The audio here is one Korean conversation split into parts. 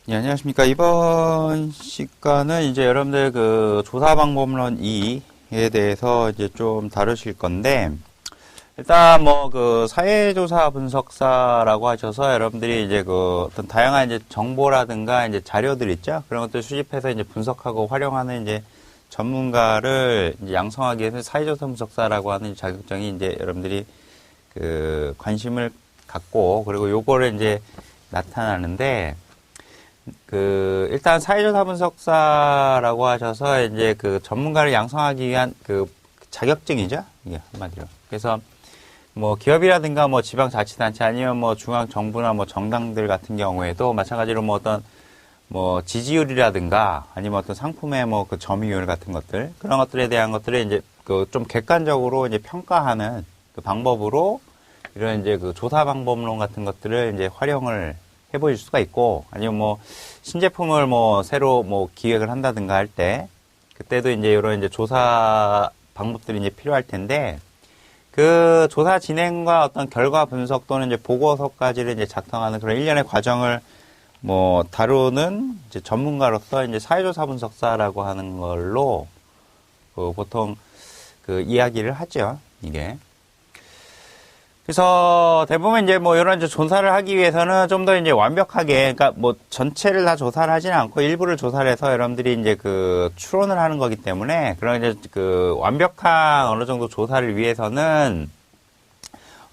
네, 안녕하십니까. 이번 시간은 이제 여러분들 그 조사 방법론 2에 대해서 이제 좀 다루실 건데, 일단 뭐 그 사회조사 분석사라고 하셔서 여러분들이 이제 그 어떤 다양한 이제 정보라든가 이제 자료들 있죠. 그런 것들 수집해서 이제 분석하고 활용하는 이제 전문가를 이제 양성하기 위해서 사회조사 분석사라고 하는 자격증이 이제 여러분들이 그 관심을 갖고, 그리고 요거를 이제 나타나는데, 일단 사회조사 분석사라고 하셔서 이제 그 전문가를 양성하기 위한 그 자격증이죠. 이게 한마디로. 그래서 뭐 기업이라든가 뭐 지방자치단체 아니면 뭐 중앙정부나 뭐 정당들 같은 경우에도 마찬가지로 뭐 어떤 뭐 지지율이라든가 아니면 어떤 상품의 뭐 그 점유율 같은 것들, 그런 것들에 대한 것들을 이제 그 좀 객관적으로 이제 평가하는 그 방법으로 이런 이제 그 조사 방법론 같은 것들을 이제 활용을 해보실 수가 있고, 아니면 뭐 신제품을 뭐 새로 뭐 기획을 한다든가 할 때 그때도 이제 이런 이제 조사 방법들이 이제 필요할 텐데, 그 조사 진행과 어떤 결과 분석 또는 이제 보고서까지를 이제 작성하는 그런 일련의 과정을 뭐 다루는 이제 전문가로서 이제 사회조사 분석사라고 하는 걸로 그 보통 그 이야기를 하죠, 이게. 그래서 대부분 이제 뭐 이런 이제 조사를 하기 위해서는 좀 더 이제 완벽하게, 그러니까 뭐 전체를 다 조사를 하지는 않고 일부를 조사를 해서 여러분들이 이제 그 추론을 하는 거기 때문에, 그런 이제 그 완벽한 어느 정도 조사를 위해서는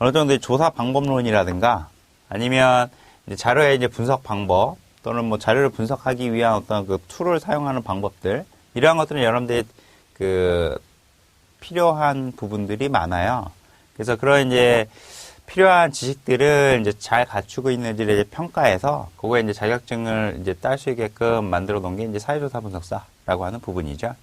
어느 정도 조사 방법론이라든가 아니면 이제 자료의 이제 분석 방법 또는 뭐 자료를 분석하기 위한 어떤 그 툴을 사용하는 방법들, 이러한 것들은 여러분들이 그 필요한 부분들이 많아요. 그래서 그런 이제 필요한 지식들을 이제 잘 갖추고 있는지를 이제 평가해서 그거에 이제 자격증을 이제 딸 수 있게끔 만들어 놓은 게 이제 사회조사 분석사라고 하는 부분이죠.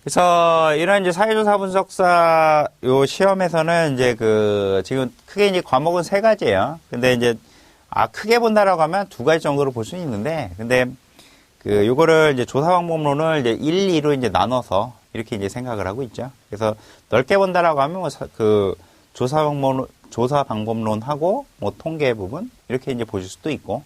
그래서 이런 이제 사회조사 분석사 요 시험에서는 이제 그 지금 크게 이제 과목은 3가지예요. 근데 이제 크게 본다라고 하면 2가지 정도로 볼 수는 있는데, 근데 그 요거를 이제 조사 방법론을 이제 1, 2로 이제 나눠서 이렇게 이제 생각을 하고 있죠. 그래서 넓게 본다라고 하면 뭐 그 조사 방법론하고 뭐 통계 부분 이렇게 이제 보실 수도 있고.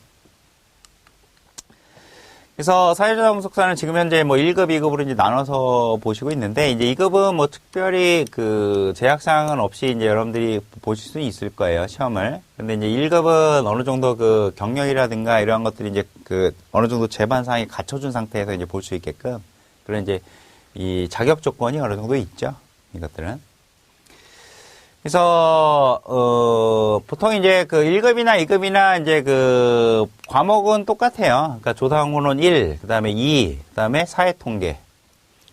그래서 사회조사 분석사는 지금 현재 뭐 1급, 2급으로 이제 나눠서 보시고 있는데, 이제 2급은 뭐 특별히 그 제약사항은 없이 이제 여러분들이 보실 수 있을 거예요, 시험을. 근데 이제 1급은 어느 정도 그 경력이라든가 이러한 것들이 이제 그 어느 정도 제반사항이 갖춰준 상태에서 이제 볼 수 있게끔 그런 이제 이 자격 조건이 어느 정도 있죠, 이것들은. 그래서 보통 이제 그 1급이나 2급이나 이제 그 과목은 똑같아요. 그러니까 조사 방법론 1, 그다음에 2, 그다음에 사회 통계.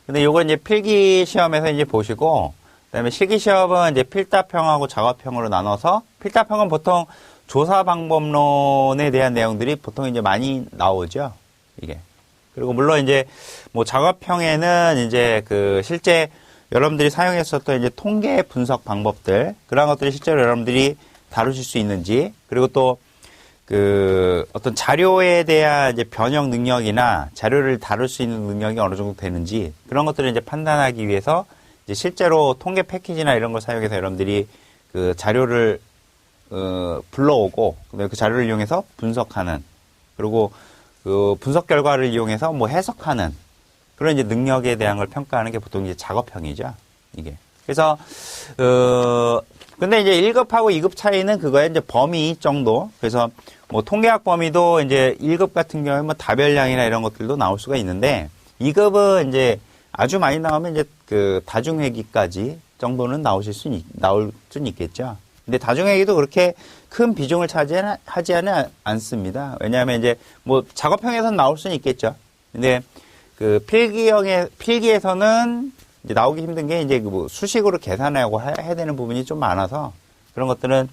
근데 요거 이제 필기 시험에서 이제 보시고, 그다음에 실기 시험은 이제 필답형하고 작업형으로 나눠서, 필답형은 보통 조사 방법론에 대한 내용들이 보통 이제 많이 나오죠, 이게. 그리고 물론 이제 뭐 작업형에는 이제 그 실제 여러분들이 사용했었던 이제 통계 분석 방법들, 그런 것들이 실제로 여러분들이 다루실 수 있는지, 그리고 또 그 어떤 자료에 대한 이제 변형 능력이나 자료를 다룰 수 있는 능력이 어느 정도 되는지, 그런 것들을 이제 판단하기 위해서 이제 실제로 통계 패키지나 이런 걸 사용해서 여러분들이 그 자료를 불러오고, 그다음에 그 자료를 이용해서 분석하는, 그리고 그 분석 결과를 이용해서 뭐 해석하는 그런 이제 능력에 대한 걸 평가하는 게 보통 이제 작업형이죠, 이게. 그래서 근데 이제 1급하고 2급 차이는 그거에 이제 범위 정도. 그래서 뭐 통계학 범위도 이제 1급 같은 경우에 뭐 다별량이나 이런 것들도 나올 수가 있는데, 2급은 이제 아주 많이 나오면 이제 그 다중회계까지 정도는 나올 수는 있겠죠. 근데 다중회계도 그렇게 큰 비중을 차지하지는 않습니다. 왜냐하면 이제 뭐 작업형에서는 나올 수는 있겠죠. 근데 그 필기에서는 이제 나오기 힘든 게 이제 뭐 수식으로 계산하고 해야 되는 부분이 좀 많아서, 그런 것들은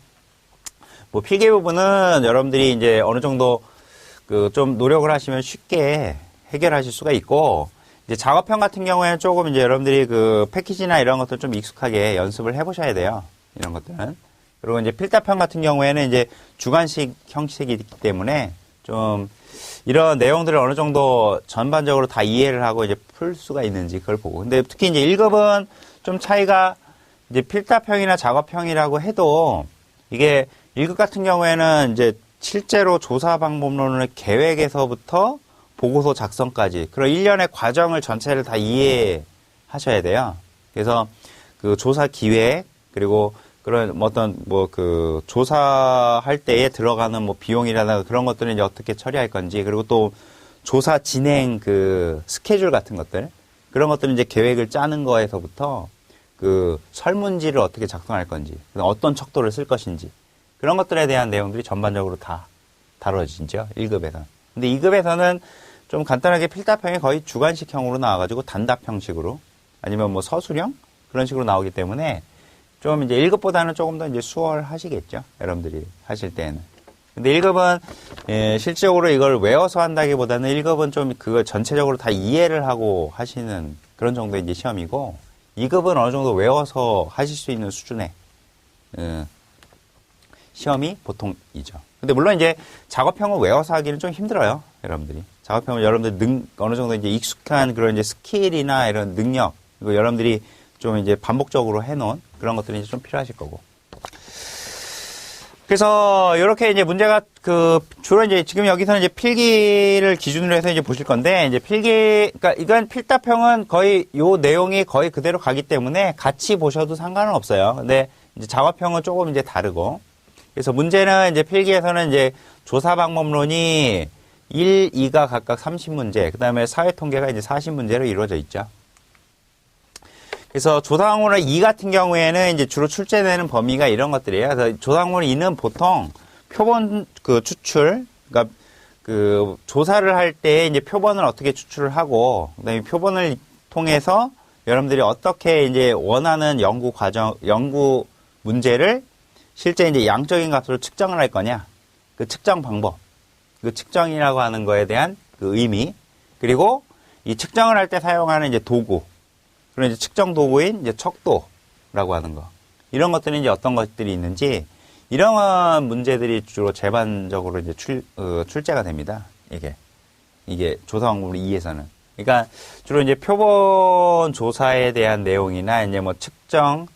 뭐 필기 부분은 여러분들이 이제 어느 정도 그 좀 노력을 하시면 쉽게 해결하실 수가 있고, 이제 작업형 같은 경우에는 조금 이제 여러분들이 그 패키지나 이런 것들 좀 익숙하게 연습을 해보셔야 돼요, 이런 것들은. 그리고 이제 필답형 같은 경우에는 이제 주관식 형식이기 때문에 좀 이런 내용들을 어느 정도 전반적으로 다 이해를 하고 이제 풀 수가 있는지 그걸 보고. 근데 특히 이제 1급은 좀 차이가, 이제 필답형이나 작업형이라고 해도 이게 1급 같은 경우에는 이제 실제로 조사 방법론을 계획에서부터 보고서 작성까지 그런 일련의 과정을 전체를 다 이해하셔야 돼요. 그래서 그 조사 기획 그리고 그런 어떤 그 조사할 때에 들어가는 뭐 비용이라든가 그런 것들은 이제 어떻게 처리할 건지 그리고 또 조사 진행 그 스케줄 같은 것들 그런 것들은 이제 계획을 짜는 거에서부터 그 설문지를 어떻게 작성할 건지 어떤 척도를 쓸 것인지 그런 것들에 대한 내용들이 전반적으로 다 다뤄지죠. 1급에서는. 근데 2급에서는 좀 간단하게 필답형이 거의 주관식형으로 나와가지고 단답 형식으로 아니면 뭐 서술형 그런 식으로 나오기 때문에 좀 이제 1급보다는 조금 더 이제 수월하시겠죠. 여러분들이 하실 때는. 근데 1급은 실질적으로 이걸 외워서 한다기보다는 1급은 좀 그걸 전체적으로 다 이해를 하고 하시는 그런 정도의 이제 시험이고 2급은 어느 정도 외워서 하실 수 있는 수준의 시험이 보통이죠. 근데 물론 이제 작업형을 외워서 하기는 좀 힘들어요. 여러분들이. 작업형을 여러분들 어느 정도 이제 익숙한 그런 이제 스킬이나 이런 능력, 그리고 여러분들이 좀 이제 반복적으로 해놓은 그런 것들이 이제 좀 필요하실 거고. 그래서 이렇게 이제 문제가 주로 이제 지금 여기서는 이제 필기를 기준으로 해서 이제 보실 건데 이제 그러니까 이건 필답형은 거의 요 내용이 거의 그대로 가기 때문에 같이 보셔도 상관은 없어요. 근데 이제 작업형은 조금 이제 다르고. 그래서 문제는 이제 필기에서는 이제 조사 방법론이 1, 2가 각각 30문제, 그 다음에 사회 통계가 이제 40문제로 이루어져 있죠. 그래서 조사항문의 2 같은 경우에는 이제 주로 출제되는 범위가 이런 것들이에요. 그래서 조사항문 2는 보통 표본 추출, 그러니까 조사를 할 때 이제 표본을 어떻게 추출을 하고, 그 다음에 표본을 통해서 여러분들이 어떻게 이제 원하는 연구 문제를 실제 이제 양적인 값으로 측정을 할 거냐, 그 측정 방법, 그 측정이라고 하는 거에 대한 그 의미, 그리고 이 측정을 할 때 사용하는 이제 도구, 그런 이제 측정 도구인 이제 척도라고 하는 거. 이런 것들이 이제 어떤 것들이 있는지, 이런 문제들이 주로 제반적으로 이제 출제가 됩니다. 이게 조사 방법으로 2에서는. 그러니까 주로 이제 표본 조사에 대한 내용이나 이제 뭐 측정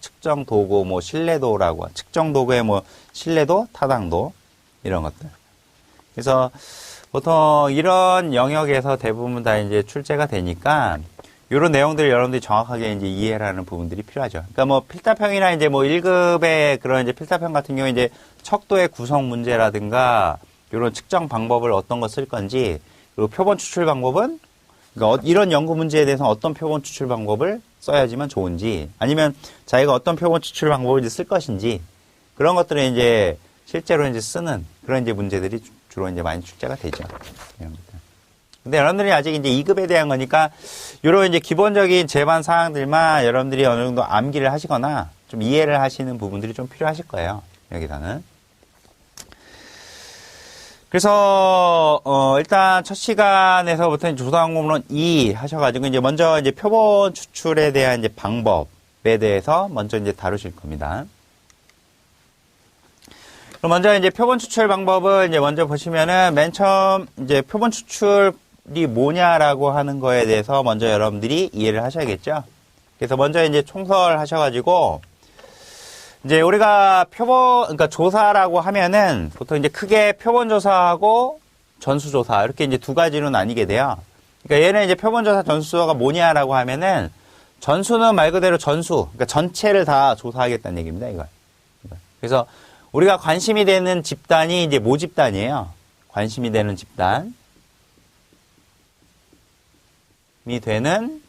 도구, 뭐 신뢰도라고, 측정 도구의 뭐 신뢰도, 타당도, 이런 것들. 그래서 보통 이런 영역에서 대부분 다 이제 출제가 되니까, 이런 내용들을 여러분들이 정확하게 이제 이해를 하는 부분들이 필요하죠. 그러니까 뭐 필답형이나 이제 뭐 1급의 그런 이제 필답형 같은 경우에 이제 척도의 구성 문제라든가 이런 측정 방법을 어떤 거 쓸 건지, 그리고 표본 추출 방법은 그러니까 이런 연구 문제에 대해서 어떤 표본 추출 방법을 써야지만 좋은지, 아니면 자기가 어떤 표본 추출 방법을 이제 쓸 것인지, 그런 것들을 이제 실제로 이제 쓰는 그런 이제 문제들이 주로 이제 많이 출제가 되죠. 근데 여러분들이 아직 이제 2급에 대한 거니까, 요런 이제 기본적인 제반 사항들만 여러분들이 어느 정도 암기를 하시거나 좀 이해를 하시는 부분들이 좀 필요하실 거예요. 여기서는. 그래서, 일단 첫 시간에서부터 조사항목론 2 하셔가지고, 이제 먼저 이제 표본 추출에 대한 이제 방법에 대해서 먼저 이제 다루실 겁니다. 그럼 먼저 이제 표본 추출 방법을 이제 먼저 보시면은 맨 처음 이제 표본 추출이 뭐냐라고 하는 거에 대해서 먼저 여러분들이 이해를 하셔야겠죠. 그래서 먼저 이제 총설 하셔가지고, 이제 우리가 그러니까 조사라고 하면은 보통 이제 크게 표본조사하고 전수조사, 이렇게 이제 두 가지로 나뉘게 돼요. 그러니까 얘는 이제 표본조사, 전수조사가 뭐냐라고 하면은 전수는 말 그대로 전수, 그러니까 전체를 다 조사하겠다는 얘기입니다, 이걸. 그래서 우리가 관심이 되는 집단이 이제 모집단이에요. 관심이 되는 집단이 되는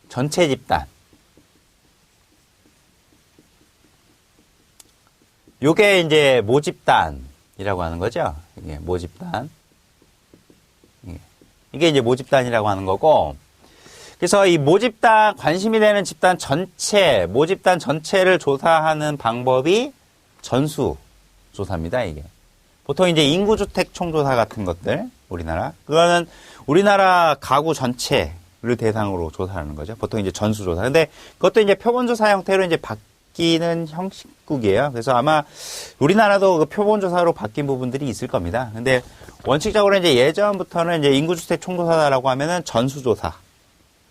전체 집단. 요게 이제 모집단이라고 하는 거죠. 이게 모집단. 이게 이제 모집단이라고 하는 거고. 그래서 이 모집단, 관심이 되는 집단 전체, 모집단 전체를 조사하는 방법이 전수조사입니다, 이게. 보통 이제 인구주택 총조사 같은 것들, 그거는 우리나라 가구 전체를 대상으로 조사하는 거죠. 보통 이제 전수조사. 근데 그것도 이제 표본조사 형태로 이제 바뀌는 형식국이에요. 그래서 아마 우리나라도 그 표본조사로 바뀐 부분들이 있을 겁니다. 근데 원칙적으로 이제 예전부터는 이제 인구주택 총조사라고 하면은 전수조사를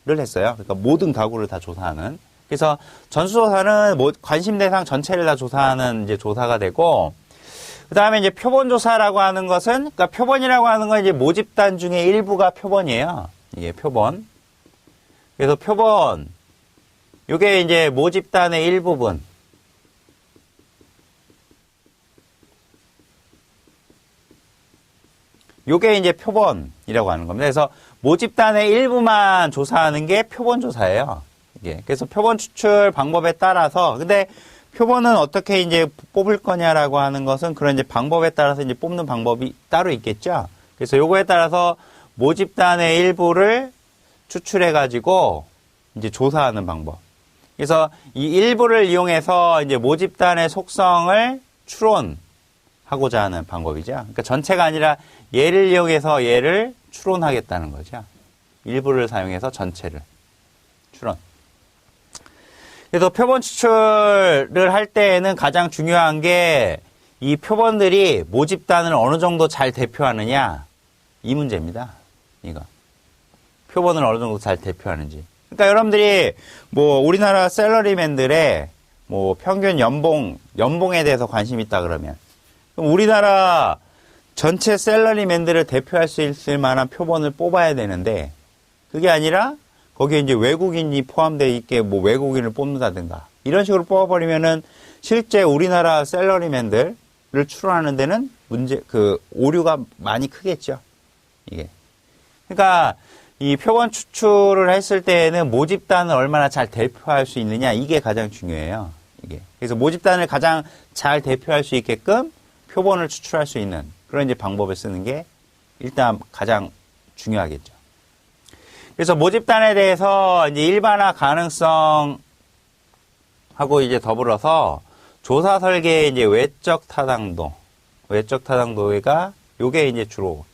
했어요. 그러니까 모든 가구를 다 조사하는. 그래서 전수조사는 관심 대상 전체를 다 조사하는 이제 조사가 되고, 그 그 다음에 이제 표본조사라고 하는 것은, 그러니까 표본이라고 하는 건 이제 모집단 중에 일부가 표본이에요. 이게 표본. 그래서 표본, 요게 이제 모집단의 일부분. 요게 이제 표본이라고 하는 겁니다. 그래서 모집단의 일부만 조사하는 게 표본조사예요. 이게. 그래서 표본 추출 방법에 따라서, 근데 표본은 어떻게 이제 뽑을 거냐라고 하는 것은 그런 이제 방법에 따라서 이제 뽑는 방법이 따로 있겠죠. 그래서 요거에 따라서 모집단의 일부를 추출해가지고 이제 조사하는 방법. 그래서 이 일부를 이용해서 이제 모집단의 속성을 추론하고자 하는 방법이죠. 그러니까 전체가 아니라 얘를 이용해서 얘를 추론하겠다는 거죠. 일부를 사용해서 전체를 추론. 그래서 표본 추출을 할 때에는 가장 중요한 게 이 표본들이 모집단을 어느 정도 잘 대표하느냐 이 문제입니다. 이거. 표본을 어느 정도 잘 대표하는지. 그러니까 여러분들이 뭐 우리나라 샐러리맨들의 뭐 평균 연봉에 대해서 관심 있다 그러면 그럼 우리나라 전체 샐러리맨들을 대표할 수 있을 만한 표본을 뽑아야 되는데 그게 아니라 거기에 이제 외국인이 포함되어 있게 뭐 외국인을 뽑는다든가 이런 식으로 뽑아버리면은 실제 우리나라 샐러리맨들을 추론하는 데는 오류가 많이 크겠죠. 이게. 그러니까 이 표본 추출을 했을 때에는 모집단을 얼마나 잘 대표할 수 있느냐 이게 가장 중요해요. 이게. 그래서 모집단을 가장 잘 대표할 수 있게끔 표본을 추출할 수 있는 그런 이제 방법을 쓰는 게 일단 가장 중요하겠죠. 그래서 모집단에 대해서 이제 일반화 가능성하고 이제 더불어서 조사 설계의 이제 외적 타당도가 요게 이제 주로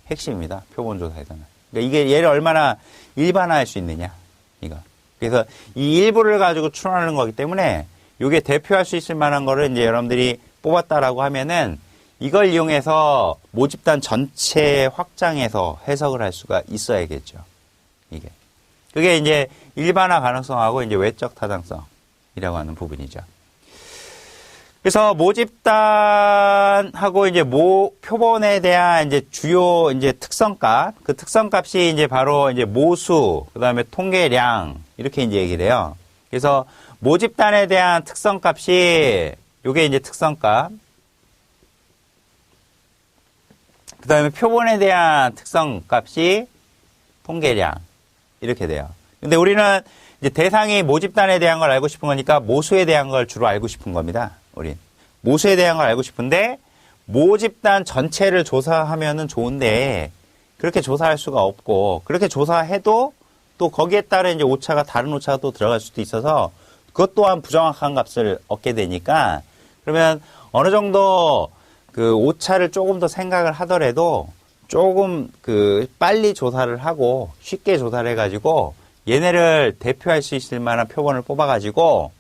핵심입니다. 표본 조사에서는. 그러니까 이게 얘를 얼마나 일반화할 수 있느냐, 이거. 그래서 이 일부를 가지고 추론하는 거기 때문에 요게 대표할 수 있을 만한 거를 이제 여러분들이 뽑았다라고 하면은 이걸 이용해서 모집단 전체 확장해서 해석을 할 수가 있어야겠죠. 이게. 그게 이제 일반화 가능성하고 이제 외적 타당성이라고 하는 부분이죠. 그래서 모집단하고 이제 표본에 대한 이제 주요 이제 특성값, 그 특성값이 이제 바로 이제 모수, 그 다음에 통계량, 이렇게 이제 얘기를 해요. 그래서 모집단에 대한 특성값이 요게 이제 특성값, 그 다음에 표본에 대한 특성값이 통계량, 이렇게 돼요. 근데 우리는 이제 대상이 모집단에 대한 걸 알고 싶은 거니까 모수에 대한 걸 주로 알고 싶은 겁니다. 우린. 모수에 대한 걸 알고 싶은데 모집단 전체를 조사하면은 좋은데 그렇게 조사할 수가 없고 그렇게 조사해도 또 거기에 따른 이제 오차가 다른 오차가 또 들어갈 수도 있어서 그것 또한 부정확한 값을 얻게 되니까 그러면 어느 정도 그 오차를 조금 더 생각을 하더라도 조금 빨리 조사를 하고 쉽게 조사를 해가지고 얘네를 대표할 수 있을 만한 표본을 뽑아가지고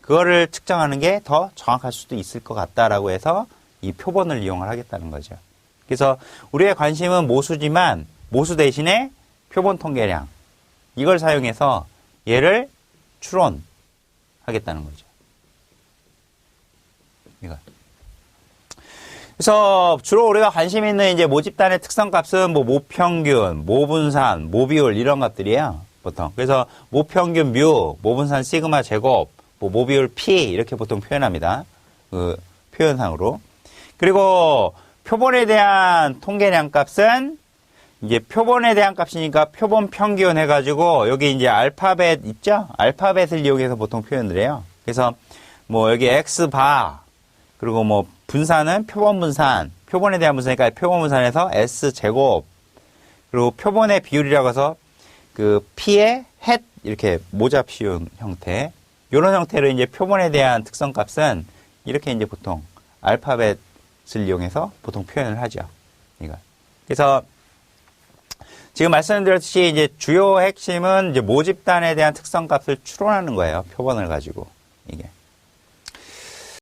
그거를 측정하는 게 더 정확할 수도 있을 것 같다라고 해서 이 표본을 이용을 하겠다는 거죠. 그래서 우리의 관심은 모수지만 모수 대신에 표본 통계량 이걸 사용해서 얘를 추론하겠다는 거죠. 이거. 그래서 주로 우리가 관심 있는 이제 모집단의 특성값은 뭐 모평균, 모분산, 모비율 이런 것들이에요. 보통. 그래서 모평균 뮤, 모분산 시그마 제곱, 뭐 모비율 P 이렇게 보통 표현합니다. 그 표현상으로. 그리고 표본에 대한 통계량 값은 이제 표본에 대한 값이니까 표본 평균 해가지고 여기 이제 알파벳 있죠? 알파벳을 이용해서 보통 표현을 해요. 그래서 뭐 여기 X바 그리고 뭐 분산은 표본 분산, 표본에 대한 분산이니까 표본 분산에서 S 제곱 그리고 표본의 비율이라고 해서 그 P의 헷 이렇게 모자 피운 형태 이런 형태로 이제 표본에 대한 특성값은 이렇게 이제 보통 알파벳을 이용해서 보통 표현을 하죠. 이거. 그래서 지금 말씀드렸듯이 이제 주요 핵심은 이제 모집단에 대한 특성값을 추론하는 거예요. 표본을 가지고 이게.